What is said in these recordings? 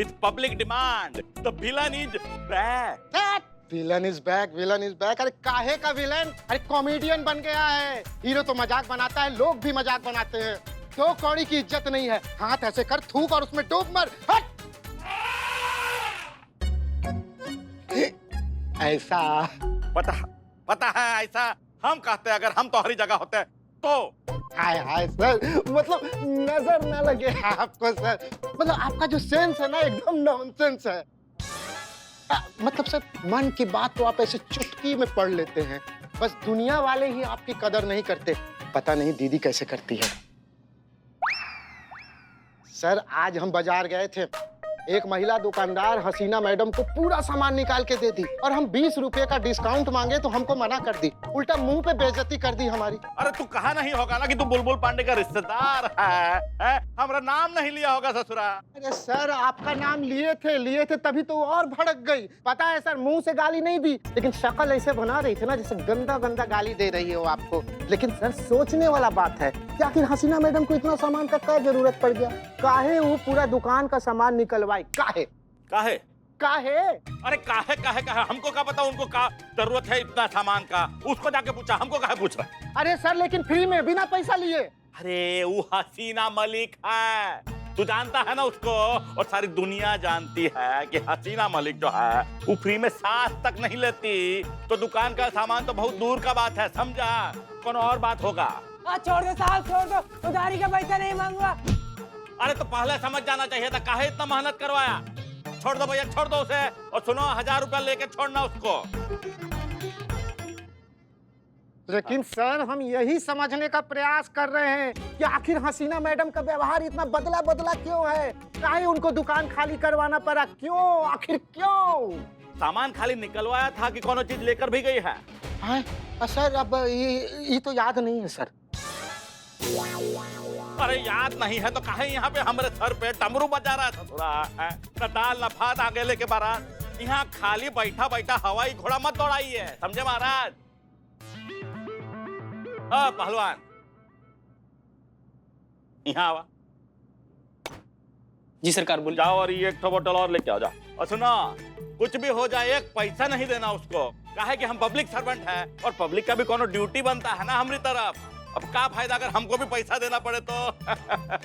with public demand. The villain is back. Villain is back, villain is back. अरे काहे का villain? अरे comedian बन गया है। हीरो तो मजाक बनाता है, लोग भी मजाक बनाते हैं। दो कौड़ी की इज्जत नहीं है। हाथ ऐसे कर, थूक और उसमें डूब मर। हट! ऐसा पता है ऐसा हम कहते हैं, अगर हम तुम्हारी जगह होते तो। हाय हाय सर, मतलब नजर ना लगे आपको सर। मतलब आपका जो सेंस है ना, एकदम नॉनसेंस है। मतलब सर, मन की बात तो आप ऐसे चुटकी में पढ़ लेते हैं। बस दुनिया वाले ही आपकी कदर नहीं करते। पता नहीं दीदी कैसे करती है। सर, आज हम बाजार गए थे। एक महिला दुकानदार हसीना मैडम को पूरा सामान निकाल के दे दी और हम 20 रुपए का डिस्काउंट मांगे तो हमको मना कर दी। उल्टा मुंह पे बेइज्जती कर दी हमारी। अरे तू कहा नहीं होगा ना कि तू बुलबुल पांडे का रिश्तेदार है? हमारा नाम नहीं लिया होगा ससुरा। अरे सर, आपका नाम लिए थे तभी तो और भड़क गई। पता है सर, मुंह से गाली नहीं दी, लेकिन शक्ल ऐसे बना रही थी ना जैसे गंदा गंदा गाली दे रही है वो आपको। लेकिन सर, सोचने वाला बात है कि आखिर हसीना मैडम को इतना सामान का क्या जरूरत पड़ गया? काहे वो पूरा दुकान का सामान निकलवाई? काहे? काहे? काहे? अरे काहे काहे काहे? हमको क्या पता उनको क्या जरूरत है इतना सामान का? उसको जाके पूछा, हमको काहे पूछ रहा है? अरे सर, लेकिन फ्री में, बिना पैसा लिए। अरे वो हसीना मलिक है, तू जानता है ना उसको, और सारी दुनिया जानती है कि हसीना मलिक जो है वो फ्री में सांस तक नहीं लेती। तो दुकान का सामान तो बहुत दूर का बात है, समझा? कौन और बात होगा। छोड़ दो साहब, छोड़ दो, उधारी का पैसा नहीं मांगूंगा। अरे तो पहले समझ जाना चाहिए था, काहे इतना मेहनत करवाया। छोड़ दो भैया, छोड़ दो उसे। और सुनो, 1000 रुपया लेके छोड़ना उसको। लेकिन सर, हम यही समझने का प्रयास कर रहे हैं कि आखिर हसीना मैडम का व्यवहार इतना बदला बदला क्यों है? काहे उनको दुकान खाली करवाना पड़ा? क्यों? आखिर क्यों? सामान खाली निकलवाया था कि कोनो चीज लेकर भी गई है? सर, अब ये तो याद नहीं है सर। अरे याद नहीं है तो काहे यहाँ पे हमारे सर पे डमरू बजा रहा था थोड़ा? न दाल न भात आगे लेके बारात। यहाँ खाली बैठा बैठा हवाई घोड़ा मत दौड़ाइए, समझे महाराज? पहलवान, यहाँ आवा। जी सरकार, बोल। जाओ और ये एक बोतल और लेके आओ, जाओ। और सुनो, कुछ भी हो जाए एक पैसा नहीं देना उसको। काहे कि हम पब्लिक सर्वेंट है और पब्लिक का भी कोनो ड्यूटी बनता है ना हमारी तरफ। अब क्या फायदा अगर हमको भी पैसा देना पड़े तो।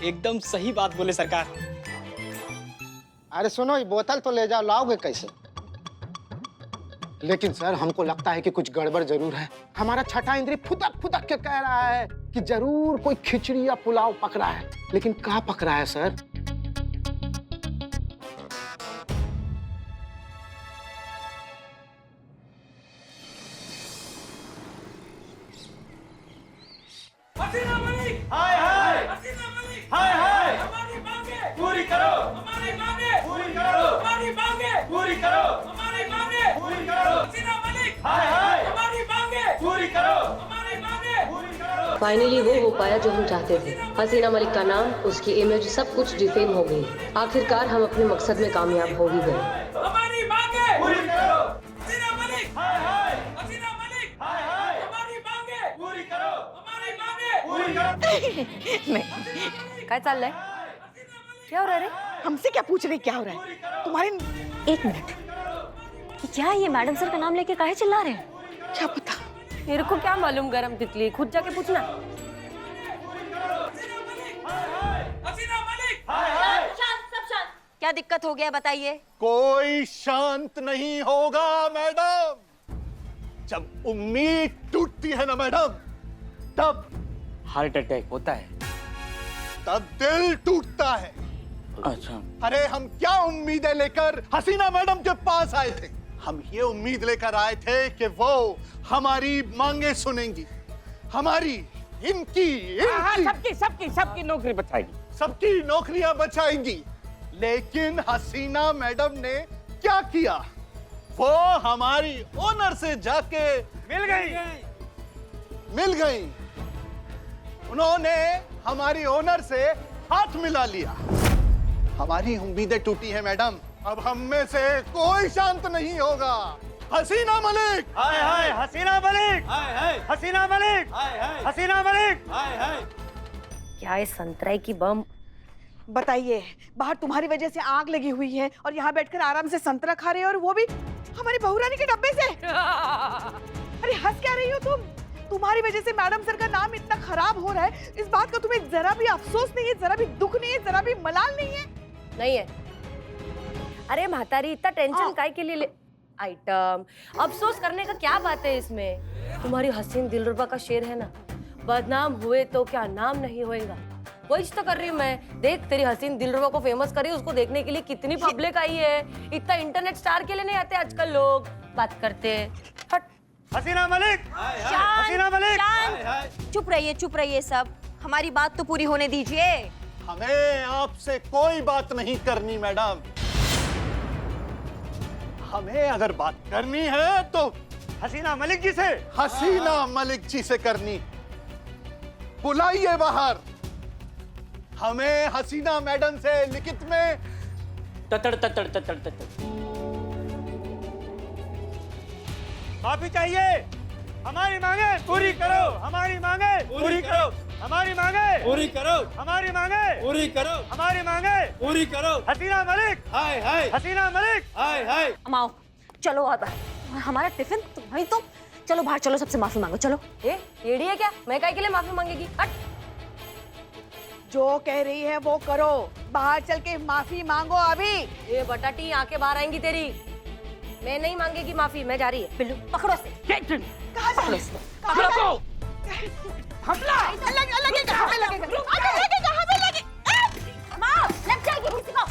एकदम सही बात बोले सरकार। अरे सुनो, ये बोतल तो ले जाओ, लाओगे कैसे? लेकिन सर, हमको लगता है कि कुछ गड़बड़ जरूर है। हमारा छठा इंद्री फुदक फुदक के कह रहा है कि जरूर कोई खिचड़ी या पुलाव पक रहा है। लेकिन क्या पक रहा है सर? हसीना मलिक! हाय हाय! हसीना मलिक! हाय हाय! हमारी मांगे पूरी करो! हमारी मांगे पूरी करो! हमारी मांगे पूरी करो! हमारी मांगे पूरी करो! हसीना मलिक! हाय हाय! हमारी मांगे पूरी करो! हमारी मांगे पूरी करो! फाइनली वो हो पाया जो हम चाहते थे। हसीना मलिक का नाम, उसकी इमेज, सब कुछ डिफेम हो गई। आखिरकार हम अपने मकसद में कामयाब हो ही गए। हमारी मांगे पूरी करो! हसीना मलिक! हाय हाय! हसीना मलिक! हाय हाय! हमारी मांगे पूरी करो! हमारी मांगे पूरी करो! काय चाललंय? क्या हो रहा है रे? हमसे क्या पूछ रही, क्या हो रहा है तुम्हारे? एक मिनट, क्या ये मैडम सर का नाम लेके काहे चिल्ला रहे हैं? क्या पता, मेरे को क्या मालूम, गरम तितली, खुद जाके पूछना। हसीना मलिक! हाय हाय! सब शांत। क्या दिक्कत हो गया बताइए? कोई शांत नहीं होगा मैडम। जब उम्मीद टूटती है ना मैडम, तब हार्ट अटैक होता है। तब दिल टूटता है। अच्छा, अरे हम क्या उम्मीदें लेकर हसीना मैडम के पास आए थे? हम ये उम्मीद लेकर आए थे कि वो हमारी मांगे सुनेंगी, हमारी, इनकी सबकी नौकरी बचाएगी। सबकी नौकरियां बचाएंगी। लेकिन हसीना मैडम ने क्या किया? वो हमारी ओनर से जाके मिल गई। उन्होंने हमारी ओनर से हाथ मिला लिया। हमारी उम्मीदें टूटी हैं मैडम। अब हम में से कोई शांत नहीं होगा। हसीना मलिक! हाय हाय! हसीना मलिक! हाय हाय! हसीना मलिक! हाय हाय! हसीना मलिक! हाय हाय! क्या है संतराई की बम बताइए, बाहर तुम्हारी वजह से आग लगी हुई है और यहाँ बैठकर आराम से संतरा खा रहे हो, और वो भी हमारी बहुरानी के डब्बे से। अरे हंस क्या रही हो तुम? तुम्हारी वजह से मैडम सर का नाम इतना खराब हो रहा है, इस बात का तुम्हें जरा भी अफसोस नहीं है, जरा भी दुख नहीं है, जरा भी मलाल नहीं है? नहीं है। अरे म्हातारी, इतना टेंशन काहे के लिए ले? आइटम अफसोस करने का क्या बात है इसमें? तुम्हारी हसीन दिलरुबा का शेर है ना, बदनाम हुए तो क्या नाम नहीं होएगा। वही तो कर रही हूँ मैं। देख, तेरी हसीन दिलरुबा को फेमस करी, उसको देखने के लिए कितनी पब्लिक आई है। इतना इंटरनेट स्टार के लिए नहीं आते आजकल लोग, बात करते। हट। हसीना मलिक, हसीना मलिक, चुप रहिए सब, हमारी बात तो पूरी होने दीजिए। हमें आपसे कोई बात नहीं करनी मैडम। हमें अगर बात करनी है तो हसीना मलिक जी से। हसीना मलिक जी से करनी। बुलाइए बाहर। हमें हसीना मैडम से लिखित में ततड़ ततड़ ततड़ ततड़। माफी चाहिए। हमारी मांगे पूरी करो, हमारी मांगे पूरी करो, हमारी मांगे पूरी करो, हमारी मांगे पूरी करो, हमारी मांगे पूरी करो। हसीना मलिक, हाय हाय। हसीना मलिक, हाय हाय। अमाओ, चलो अब हमारा टिफिन तुम्हारी तो, चलो बाहर चलो, सबसे माफी मांगो, चलो। ये एड़ी है क्या? मैं काहे के लिए माफी मांगेगी? हट। जो कह रही है वो करो, बाहर चल के माफी मांगो अभी। ये बटाटी आंखें बाहर आएंगी तेरी। मैं नहीं मांगेगी माफी, मैं जा रही है। बिल्लू पकड़ो से, कहाँ जा रही है? पकड़ो। लगेगा, हमें लगेगा, हमें लगेगा। माँ, लग जाएगी किसी को।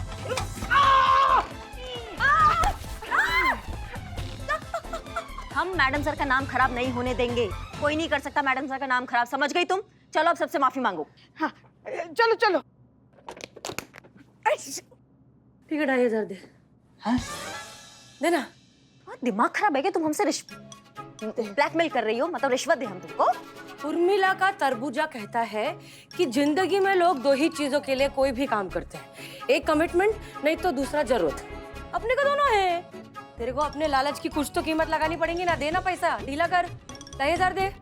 हम मैडम सर का नाम खराब नहीं होने देंगे। कोई नहीं कर सकता मैडम सर का नाम खराब, समझ गई तुम? चलो अब सबसे माफी मांगो। हाँ, चलो चलो। ठीक है, 2,500 दे। हाँ? देना। दिमाग खराब है क्या? तुम हमसे ब्लैकमेल कर रही हो? मतलब रिश्वत दे हम तुमको? उर्मिला का तरबूजा कहता है कि जिंदगी में लोग दो ही चीजों के लिए कोई भी काम करते हैं, एक कमिटमेंट, नहीं तो दूसरा जरूरत। अपने का दोनों है। तेरे को अपने लालच की कुछ तो कीमत लगानी पड़ेगी ना। देना पैसा, ढीला कर। 2,500 दे।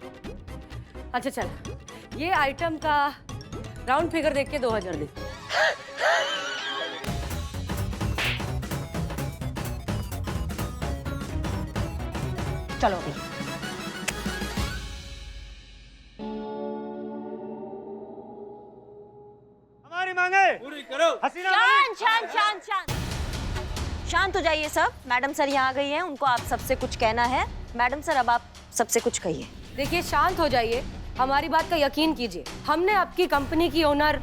अच्छा चल, ये आइटम का राउंड फिगर देख के 2,000 दे। चलो अभी। हमारी मांगे पूरी करो। हसीना मलिक। शांत हो जाइए सब। मैडम सर यहाँ आ गई हैं, उनको आप सबसे कुछ कहना है। मैडम सर अब आप सबसे कुछ कहिए। देखिए, शांत हो जाइए, हमारी बात का यकीन कीजिए। हमने आपकी कंपनी की ओनर,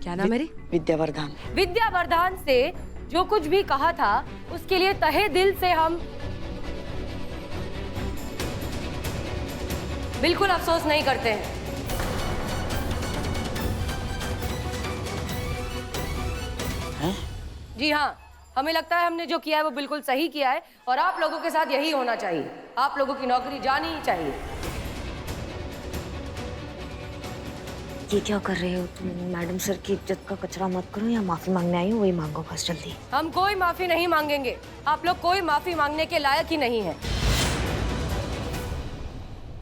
क्या नाम मेरी? विद्यावर्धन। विद्यावर्धन से जो कुछ भी कहा था, उसके लिए तहे दिल से हम बिल्कुल अफसोस नहीं करते हैं। जी हाँ, हमें लगता है हमने जो किया है वो बिल्कुल सही किया है, और आप लोगों के साथ यही होना चाहिए। आप लोगों की नौकरी जानी ही चाहिए। ये क्या कर रहे हो तुम? मैडम सर की इज्जत का कचरा मत करो। या माफी मांगने आई हो, वही मांगो बस जल्दी। हम कोई माफी नहीं मांगेंगे। आप लोग कोई माफी मांगने के लायक ही नहीं है।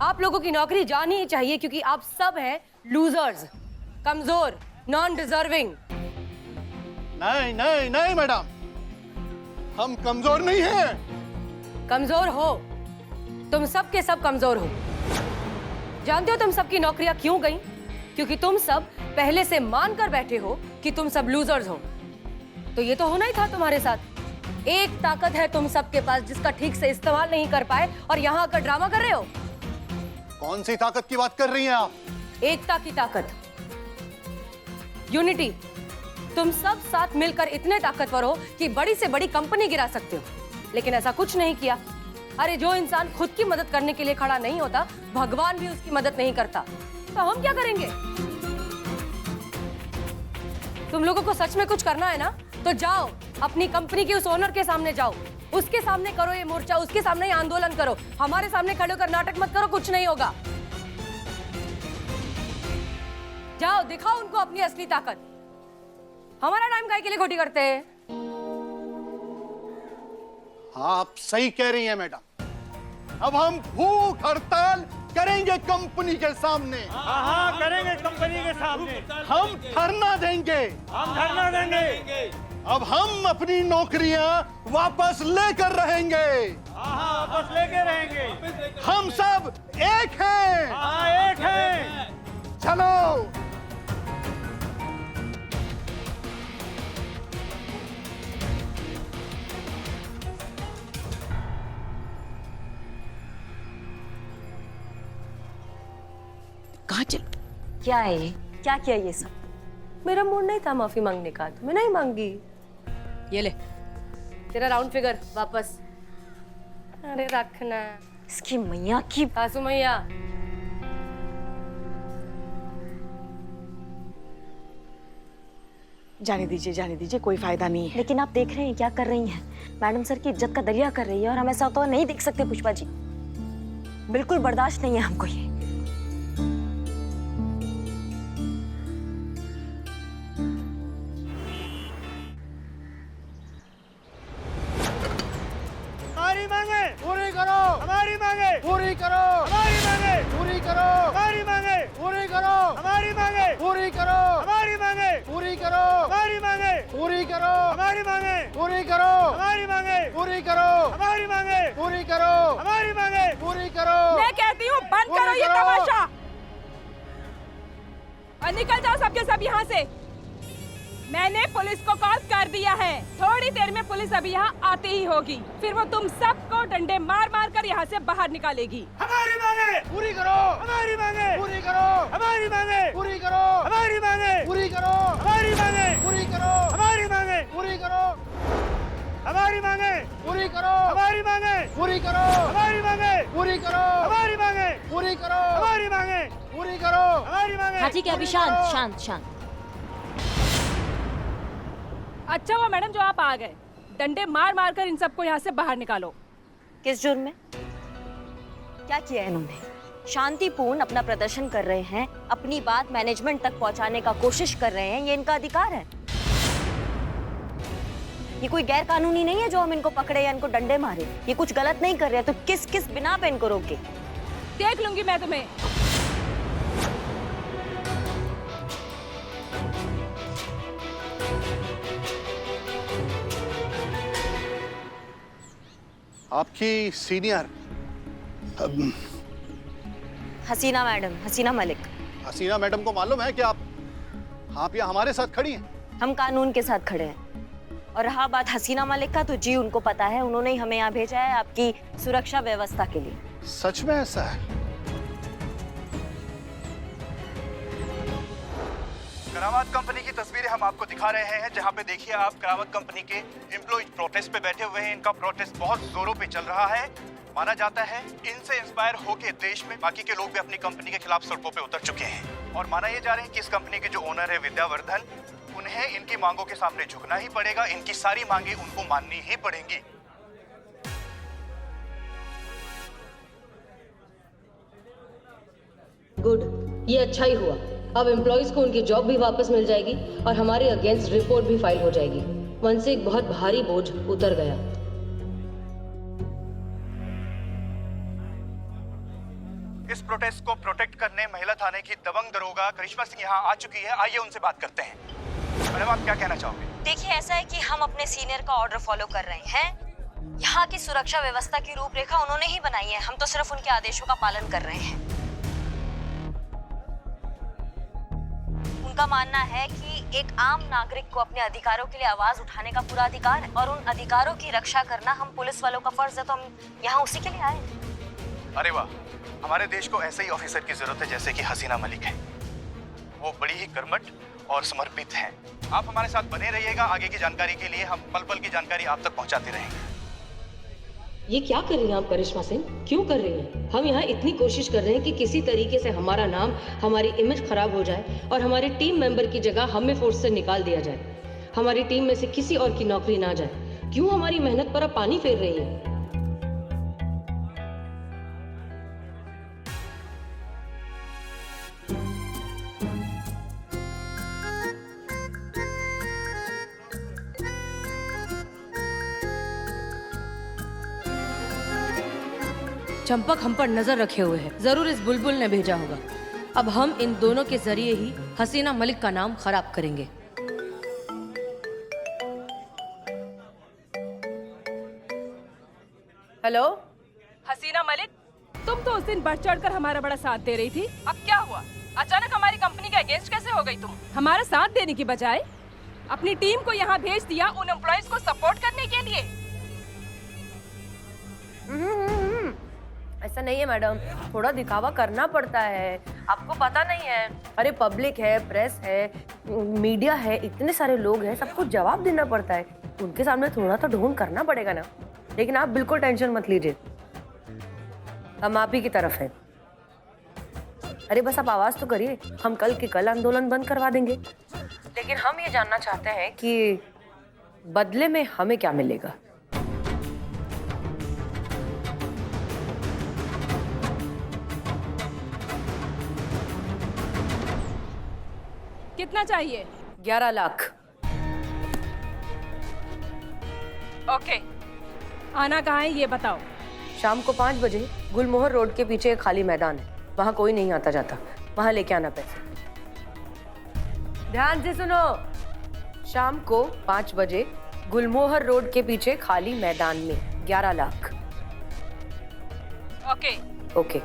आप लोगों की नौकरी जानी ही चाहिए, क्योंकि आप सब हैं लूजर्स, कमजोर, नॉन डिजर्विंग। नहीं नहीं नहीं मैडम, हम कमजोर नहीं हैं। कमजोर हो तुम, सब के सब कमजोर हो। जानते हो तुम सबकी नौकरियां क्यों गई? क्योंकि तुम सब पहले से मान कर बैठे हो कि तुम सब लूजर्स हो। तो ये तो होना ही था तुम्हारे साथ। एक ताकत है तुम सबके पास जिसका ठीक से इस्तेमाल नहीं कर पाए, और यहाँ आकर ड्रामा कर रहे हो। कौन सी ताकत की बात कर रही हैं आप? एकता की ताकत, यूनिटी। तुम सब साथ मिलकर इतने ताकतवर हो कि बड़ी से बड़ी कंपनी गिरा सकते हो, लेकिन ऐसा कुछ नहीं किया। अरे जो इंसान खुद की मदद करने के लिए खड़ा नहीं होता, भगवान भी उसकी मदद नहीं करता, तो हम क्या करेंगे? तुम लोगों को सच में कुछ करना है ना, तो जाओ अपनी कंपनी के उस ओनर के सामने जाओ, उसके सामने करो ये मोर्चा, उसके सामने ये आंदोलन करो। हमारे सामने खड़े होकर नाटक मत करो, कुछ नहीं होगा। जाओ दिखाओ उनको अपनी असली ताकत। हमारा टाइम काहे के लिए खोटी करते हैं? हाँ, आप सही कह रही हैं मैडम। अब हम भूख हड़ताल करेंगे कंपनी के सामने। हाँ हाँ करेंगे कंपनी के सामने। हम धरना देंगे। हम धरना देंगे। अब हम अपनी नौकरियां वापस लेकर रहेंगे। हाँ हाँ वापस लेके रहेंगे। हम सब एक हैं। हाँ एक है। चलो। कहाँ चल? क्या है ये? क्या किया ये सब? मेरा मूड नहीं था माफी मांगने का, तो मैं नहीं मांगी। ये ले तेरा राउंड फिगर वापस। अरे रखना। इसकी मैया की। सासू मैया। जाने दीजिए, कोई फायदा नहीं है। लेकिन आप देख रहे हैं क्या कर रही हैं? मैडम सर की इज्जत का दरिया कर रही है और हम ऐसा तो नहीं देख सकते पुष्पा जी। बिल्कुल बर्दाश्त नहीं है हमको ये। हमारी मांगे पूरी करो। हमारी मांगे पूरी करो। हमारी मांगे पूरी करो। हमारी मांगे पूरी करो। हमारी मांगे पूरी करो। हमारी मांगे पूरी करो। हमारी मांगे पूरी करो। हमारी मांगे पूरी करो। हमारी मांगे पूरी करो। हमारी मांगे पूरी करो। हमारी मांगे पूरी करो। मैं कहती हूँ बंद पूरी करो ये करो। तमाशा और निकल जाओ सबके सब यहाँ से। मैंने पुलिस को कॉल कर दिया है। थोड़ी देर में पुलिस अभी यहाँ आती ही होगी। फिर वो तुम सबको डंडे मार मार कर यहाँ से बाहर निकालेगी। हमारी मांगे पूरी करो। हमारी मांगे पूरी करो। हमारी मांगे पूरी करो। हमारी मांगे पूरी करो। हमारी मांगे पूरी करो। हमारी मांगे पूरी करो। हमारी मांगे पूरी करो। हमारी मांगे पूरी करो। हमारी मांगे पूरी करो। हमारी मांगे पूरी करो। हमारी मांगे पूरी करो। हमारी मांगे। हाँ ठीक है, अभी शांत शांत शांत। अच्छा हुआ मैडम जो आप आ गए। डंडे मार मार कर इन सबको यहाँ से बाहर निकालो। किस जुर्म में? क्या किया है इन्होंने? शांतिपूर्ण अपना प्रदर्शन कर रहे हैं, अपनी बात मैनेजमेंट तक पहुंचाने का कोशिश कर रहे हैं, ये इनका अधिकार है। ये कोई गैर कानूनी नहीं है जो हम इनको पकड़े या इनको डंडे मारे। ये कुछ गलत नहीं कर रहे, तो किस किस बिना पे इनको रोके? देख लूंगी मैं तुम्हें। आपकी सीनियर हसीना मैडम, हसीना मलिक। हसीना मैडम को मालूम है कि आप यहाँ हमारे साथ खड़ी हैं? हम कानून के साथ खड़े हैं। और रहा बात हसीना मलिक का, तो जी उनको पता है, उन्होंने ही हमें यहाँ भेजा है आपकी सुरक्षा व्यवस्था के लिए। सच में ऐसा है? करामत कंपनी की तस्वीरें हम आपको दिखा रहे हैं, जहां पे देखिए आप करामत कंपनी के एम्प्लॉय प्रोटेस्ट पे बैठे हुए हैं। इनका प्रोटेस्ट बहुत जोरों पे चल रहा है। माना जाता है इनसे इंस्पायर होके देश में बाकी के लोग भी अपनी कंपनी के खिलाफ सड़कों पे उतर चुके हैं। और माना ये जा रहे हैं कि इस कंपनी के जो ओनर है विद्यावर्धन, उन्हें इनकी मांगों के सामने झुकना ही पड़ेगा। इनकी सारी मांगे उनको माननी ही पड़ेंगी। गुड, ये अच्छा ही हुआ। अब एम्प्लॉयज को उनकी जॉब भी वापस मिल जाएगी और हमारे अगेंस्ट रिपोर्ट भी फाइल हो जाएगी। मन से एक बहुत भारी बोझ उतर गया। इस प्रोटेस्ट को प्रोटेक्ट करने महिला थाने की दबंग दरोगा करिश्मा सिंह यहाँ आ चुकी है। आइए उनसे बात करते हैं। मैडम आप क्या कहना चाहोगे? देखिए, ऐसा है कि हम अपने सीनियर का ऑर्डर फॉलो कर रहे हैं। यहाँ की सुरक्षा व्यवस्था की रूपरेखा उन्होंने ही बनाई है, हम तो सिर्फ उनके आदेशों का पालन कर रहे हैं। उनका मानना है कि एक आम नागरिक को अपने अधिकारों के लिए आवाज उठाने का पूरा अधिकार है और उन अधिकारों की रक्षा करना हम पुलिस वालों का फर्ज है, तो हम यहाँ उसी के लिए आए हैं। अरे वाह, हमारे देश को ऐसे ही ऑफिसर की जरूरत है जैसे कि हसीना मलिक है। वो बड़ी ही कर्मठ और समर्पित हैं। आप हमारे साथ बने रहिएगा। आगे की जानकारी के लिए हम पल पल की जानकारी आप तक पहुंचाते रहेंगे। ये क्या कर रही हैं आप करिश्मा सिंह? क्यों कर रही हैं? हम यहाँ इतनी कोशिश कर रहे हैं कि किसी तरीके से हमारा नाम, हमारी इमेज खराब हो जाए और हमारे टीम मेंबर की जगह हमें फोर्स से निकाल दिया जाए। हमारी टीम में से किसी और की नौकरी ना जाए। क्यों हमारी मेहनत पर आप पानी फेर रही हैं? चंपक हम पर नजर रखे हुए है, जरूर इस बुलबुल ने भेजा होगा। अब हम इन दोनों के जरिए ही हसीना मलिक का नाम खराब करेंगे। हेलो हसीना मलिक, तुम तो उस दिन बढ़ चढ़कर हमारा बड़ा साथ दे रही थी, अब क्या हुआ? अचानक हमारी कंपनी के अगेंस्ट कैसे हो गई तुम? हमारा साथ देने की बजाय अपनी टीम को यहाँ भेज दिया उन एम्प्लॉइज को सपोर्ट करने के लिए। ऐसा नहीं है मैडम, थोड़ा दिखावा करना पड़ता है, आपको पता नहीं है। अरे पब्लिक है, प्रेस है, मीडिया है, इतने सारे लोग हैं, सबको जवाब देना पड़ता है। उनके सामने थोड़ा तो ढोंग करना पड़ेगा ना। लेकिन आप बिल्कुल टेंशन मत लीजिए, हम आप ही की तरफ हैं। अरे बस आप आवाज तो करिए, हम कल के कल आंदोलन बंद करवा देंगे। लेकिन हम ये जानना चाहते हैं कि बदले में हमें क्या मिलेगा। कितना चाहिए? 11 लाख। ओके, आना कहाँ है ये बताओ। शाम को 5 बजे गुलमोहर रोड के पीछे एक खाली मैदान है, वहाँ कोई नहीं आता जाता, वहाँ लेके आना पैसे। ध्यान से सुनो, शाम को 5 बजे गुलमोहर रोड के पीछे खाली मैदान में 11 लाख। Okay okay.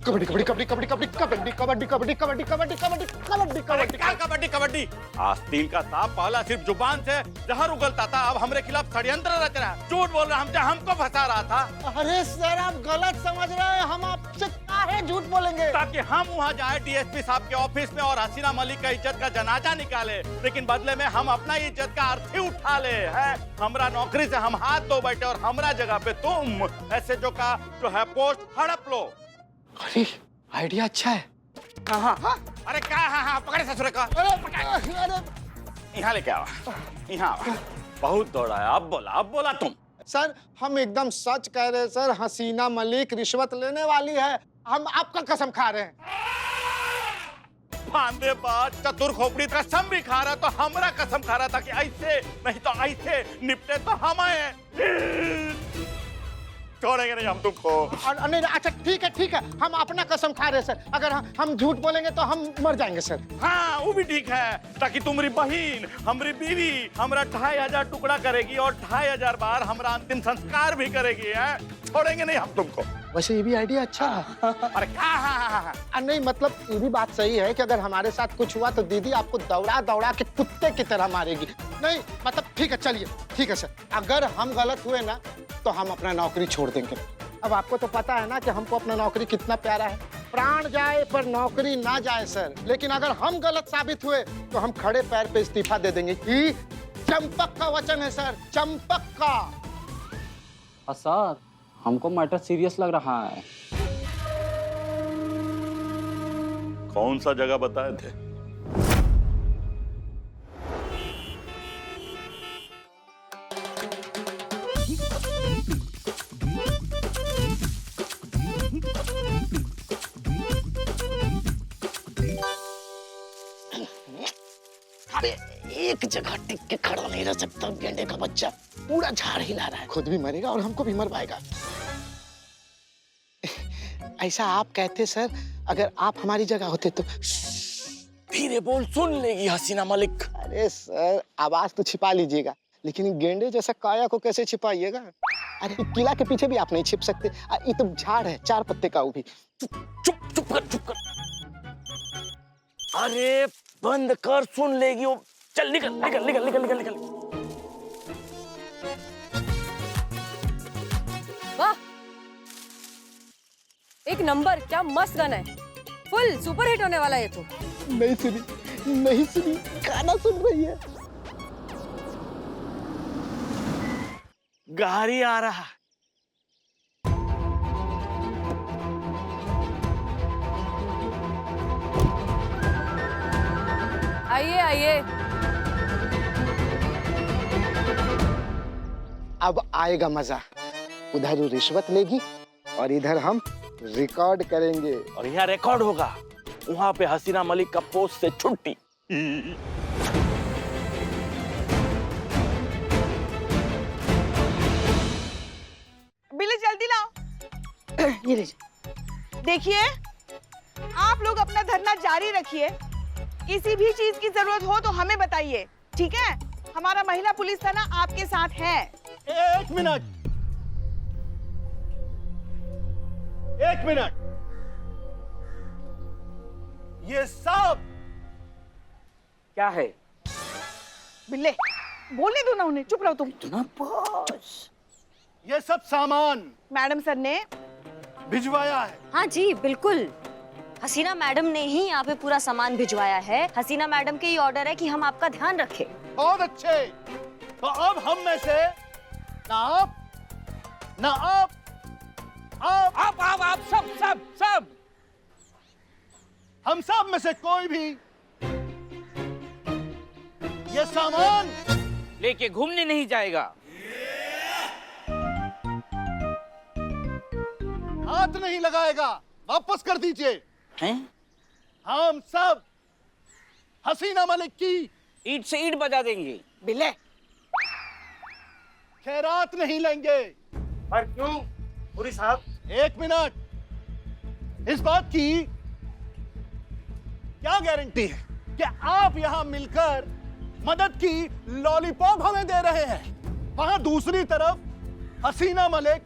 कबड्डी कबड्डी कबड्डी कबड्डी कबड्डी कबड्डी कबड्डी कबड्डी कबड्डी कबड्डी कबड्डी कबड्डी कबड्डी क्या कबड्डी कबड्डी? आस्तीन का सांप पहला सिर्फ जुबान से जहर उगलता था, अब हमरे खिलाफ षड्यंत्र रच रहा है, झूठ बोल रहा है, हमको फंसा रहा था। अरे सर आप गलत समझ रहे हैं, हम आपसे काहे झूठ बोलेंगे? ताकि हम वहाँ जाए डीएसपी साहब के ऑफिस में और हसीना मलिक का इज्जत का जनाजा निकाले, लेकिन बदले में हम अपना इज्जत का अर्थी उठा ले। है हमरा नौकरी से हम हाथ धो बैठे और हमरा जगह पे तुम ऐसे जो है पोस्ट हड़प लो। अरे आइडिया अच्छा है। हाँ। अरे क्या? हाँ पकड़े ससुर का। यहाँ लेके आवा, यहाँ आवा। बहुत दौड़ा है, अब बोला तुम। सर हम एकदम सच कह रहे हैं सर, हसीना मलिक रिश्वत लेने वाली है, हम आपका कसम खा रहे हैं। फांदे बाज चतुर खोपड़ी कसम भी खा रहा तो हमरा कसम खा रहा था कि ऐसे नहीं तो ऐसे निपटे तो हम आए। छोड़ेंगे नहीं हम तुमको। और नहीं अच्छा ठीक है, हम अपना कसम खा रहे हैं सर, अगर हम झूठ बोलेंगे तो हम मर जाएंगे सर। हाँ वो भी ठीक है, ताकि तुम्हारी बहन हमारी बीवी हमरा 2500 टुकड़ा करेगी और 2500 बार हमरा अंतिम संस्कार भी करेगी। है छोड़ेंगे नहीं हम तुमको। वैसे ये भी आइडिया अच्छा है। अरे हाँ। नहीं मतलब ये भी बात सही है कि अगर हमारे साथ कुछ हुआ तो दीदी आपको दौड़ा के कुत्ते की तरह मारेगी। नहीं मतलब ठीक है, चलिए ठीक है सर, अगर हम गलत हुए ना तो हम अपना नौकरी छोड़ देंगे। अब आपको तो पता है ना कि हमको अपना नौकरी कितना प्यारा है, प्राण जाए पर नौकरी ना जाए सर। लेकिन अगर हम गलत साबित हुए तो हम खड़े पैर पे इस्तीफा दे देंगे। ये चंपक का वचन है सर, चंपक का। सर हमको मैटर सीरियस लग रहा है। कौन सा जगह बताए थे? अरे एक जगह टिक के खड़ा नहीं रह सकता, गेंडे का बच्चा पूरा झाड़ हिला रहा है, खुद भी मरेगा और हमको भी मरवाएगा। ऐसा आप कहते सर, अगर आप हमारी जगह होते तो। धीरे बोल, सुन लेगी हसीना मलिक। अरे सर आवाज तो छिपा लीजिएगा, लेकिन गेंडे जैसा काया को कैसे छिपाइएगा? अरे किला के पीछे भी आप नहीं छिप सकते, ये तो झाड़ है 4 पत्ते का, वो भी। चुप कर। अरे बंद कर, सुन लेगी वो। चल निकल। वाह, एक नंबर, क्या मस्त गाना है, फुल सुपर हिट होने वाला है ये तो। नहीं सुनी, गाना सुन रही है। गाड़ी आ रहा। आइए। अब आएगा मजा, उधर वो रिश्वत लेगी और इधर हम रिकॉर्ड करेंगे। और यहाँ रिकॉर्ड होगा, वहाँ पे हसीना मलिक का पोस्ट से छुट्टी। बिल्ली जल्दी लाओ। ये लीजिए। देखिए, आप लोग अपना धरना जारी रखिए। किसी भी चीज की जरूरत हो तो हमें बताइए, ठीक है? हमारा महिला पुलिस थाना आपके साथ है। एक मिनट, एक मिनट। ये सब क्या है? बिल्ले, बोलने दो ना उन्हें, चुप रहो तुम। ये सब सामान मैडम सर ने भिजवाया है। हाँ जी बिल्कुल, हसीना मैडम ने ही यहाँ पे पूरा सामान भिजवाया है। हसीना मैडम के ये ऑर्डर है कि हम आपका ध्यान रखें। बहुत अच्छे। तो अब हम में से ना आप, ना आप सब हम सब में से कोई भी ये सामान लेके घूमने नहीं जाएगा। हाथ नहीं लगाएगा। वापस कर दीजिए। हैं? हम सब हसीना मलिक की ईंट से ईंट बजा देंगे। बिल्ले, खैरात नहीं लेंगे। पर क्यों पुरी साहब? एक मिनट, इस बात की क्या गारंटी है कि आप यहां मिलकर मदद की लॉलीपॉप हमें दे रहे हैं, वहां दूसरी तरफ हसीना मलिक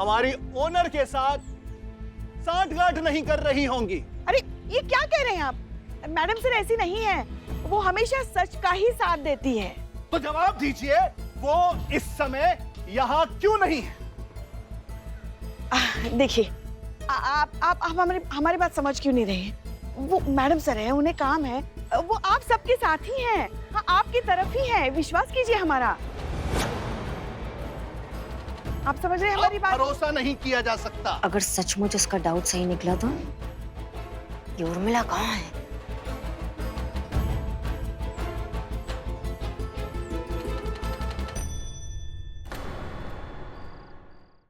हमारी ओनर के साथ साठगांठ नहीं कर रही होंगी। अरे ये क्या कह रहे हैं आप? मैडम सर ऐसी नहीं है, वो हमेशा सच का ही साथ देती है। तो जवाब दीजिए, वो इस समय यहाँ क्यों नहीं है? देखिए, आप हमारी बात समझ क्यों नहीं रहे हैं? वो मैडम सर है, उन्हें काम है, वो आप सबके साथ ही हैं। हाँ, आपकी तरफ ही है, विश्वास कीजिए हमारा। आप समझ रहे हैं हमारी बात? भरोसा नहीं किया जा सकता। अगर सचमुच इसका डाउट सही निकला तो ये उर्मिला कहाँ है?